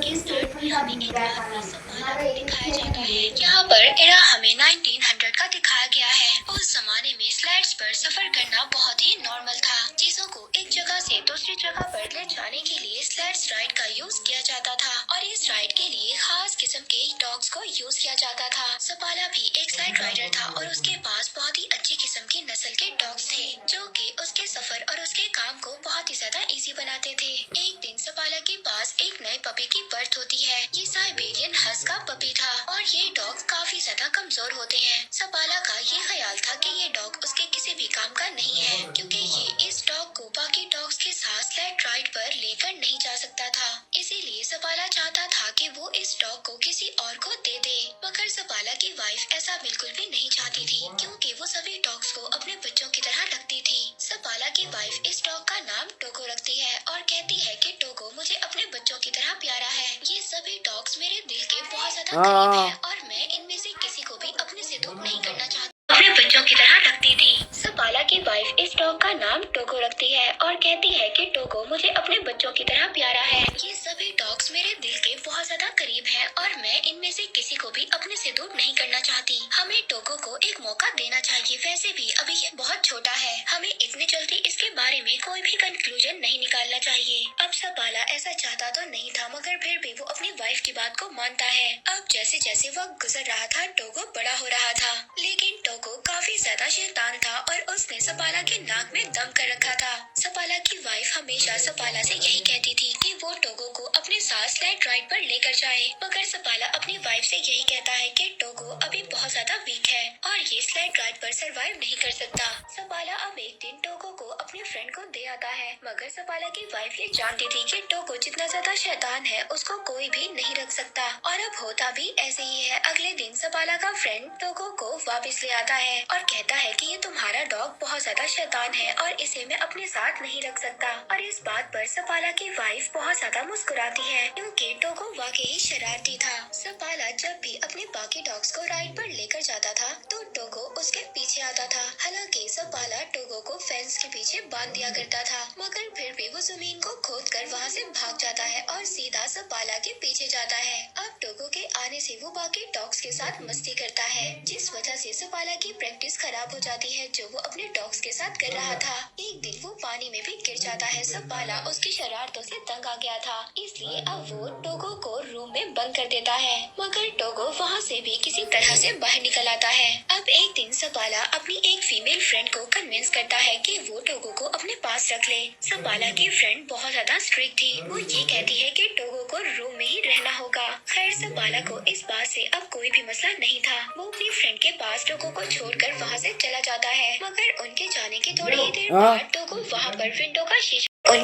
के स्टार्ट में हमें एक आदमी सपाला को दिखाया जाता है। यहाँ पर एरा हमें 1900 का दिखाया गया है। उस जमाने में स्लाइड्स पर सफर करना बहुत ही नॉर्मल था। चीजों को एक जगह से दूसरी जगह पर ले जाने के लिए स्लाइड्स राइड का यूज किया जाता था और इस राइड के लिए खास किस्म के डॉग्स को यूज किया जाता था। सपाला भी एक स्लाइड राइडर था और उसके पास बहुत ही अच्छी किस्म की नस्ल के डॉग्स थे जो कि उसके सफर और उसके काम को बहुत ही ज्यादा इजी बनाते थे। एक दिन सपाला के पास एक नए पपी की बर्थ होती है। ये साइबेरियन हस्क का पपी था और ये डॉग काफी ज्यादा कमजोर होते हैं। सपाला का ये ख्याल था कि ये डॉग उसके किसी भी काम का नहीं है क्योंकि ये इस डॉग को बाकी डॉग्स के साथ स्लेड राइड पर लेकर नहीं जा सकता था। इसीलिए सपाला चाहता था कि वो इस डॉग को किसी और को दे दे, मगर सपाला की वाइफ ऐसा बिल्कुल भी नहीं चाहती थी क्योंकि वो सभी डॉग्स को अपने बच्चों की तरह रखती थी। सपाला की वाइफ इस डॉग का नाम टोगो रखती है और कहती है कि टोगो मुझे अपने बच्चों की तरह प्यारा है। ये सभी डॉग्स मेरे दिल के बहुत ज्यादा करीब हैं और मैं इनमें से किसी को भी अपने से दूर नहीं करना चाहती। अपने बच्चों की तरह रखती थी। सपाला की वाइफ इस डॉग का नाम टोगो रखती है और कहती है कि टोगो मुझे अपने बच्चों की तरह प्यारा है। ये सभी डॉग्स मेरे दिल के बहुत ज्यादा करीब हैं और मैं इनमें से किसी को भी अपने से दूर नहीं करना चाहती। हमें टोगो को एक मौका देना चाहिए। वैसे भी अभी ये बहुत छोटा है, हमें इतनी जल्दी इसके बारे में कोई भी कंक्लूजन नहीं निकालना चाहिए। अब सपाला ऐसा चाहता तो नहीं था मगर फिर भी वो अपनी वाइफ की बात को मानता है। अब जैसे जैसे वक्त गुजर रहा था टोगो बड़ा हो रहा था, लेकिन टोगो काफी ज्यादा शैतान था और उसने सपाला के नाक में दम कर रखा था। सपाला की वाइफ हमेशा सपाला से यही कहती थी कि वो टोगो को अपने साथ स्लेड राइड पर लेकर जाए, मगर सपाला अपनी वाइफ से यही कहता है कि टोगो अभी बहुत ज्यादा वीक है और ये स्लेड राइड पर सरवाइव नहीं कर सकता। सपाला अब एक दिन टोगो को अपने फ्रेंड को दे आता है, मगर सपाला की वाइफ ये जानती थी कि टोगो जितना ज्यादा शैतान है उसको कोई भी नहीं रख सकता और अब होता भी ऐसे ही है। अगले दिन सपाला का फ्रेंड टोगो को वापस ले आता है और कहता है कि ये तुम्हारा डॉग बहुत ज्यादा शैतान है और इसे मैं अपने साथ नहीं रख सकता। और इस बात पर सपाला की वाइफ बहुत ज्यादा मुस्कुराती है क्योंकि टोगो वाकई शरारती था। सपाला जब भी अपने बाकी डॉग्स को राइड पर लेकर जाता था तो टोगो उसके पीछे आता था। हालांकि सपाला टोगो को फेंस के पीछे बांध दिया करता था, मगर फिर भी वो जमीन को खोदकर वहाँ से भाग जाता है और सीधा सपाला के पीछे जाता है। अब टोगो के आने से वो बाकी डॉग्स के साथ मस्ती करता है, जिस वजह से सपाला की प्रैक्टिस खराब हो जाती है जो वो अपने डॉग्स के साथ कर रहा था। एक दिन वो पानी में भी गिर जाता है। सपाला उसकी शरारतों से तंग आ गया था, इसलिए अब वो टोगो को रूम में बंद कर देता है, मगर टोगो वहाँ से भी किसी तरह से बाहर निकल आता है। अब एक दिन सपाला अपनी एक फीमेल फ्रेंड को कन्विंस करता है कि वो टोगो को अपने पास रख ले। सपाला की फ्रेंड बहुत ज्यादा स्ट्रिक्ट थी, वो ये कहती है कि टोगो को रूम में ही रहना होगा। खैर सपाला को इस बात से अब कोई भी मसला नहीं था। वो अपनी फ्रेंड के पास टोगो को छोड़कर वहाँ से चला जाता है, मगर उनके जाने की थोड़ी ही देर बाद टोगो वहाँ पर विंडो का शीशा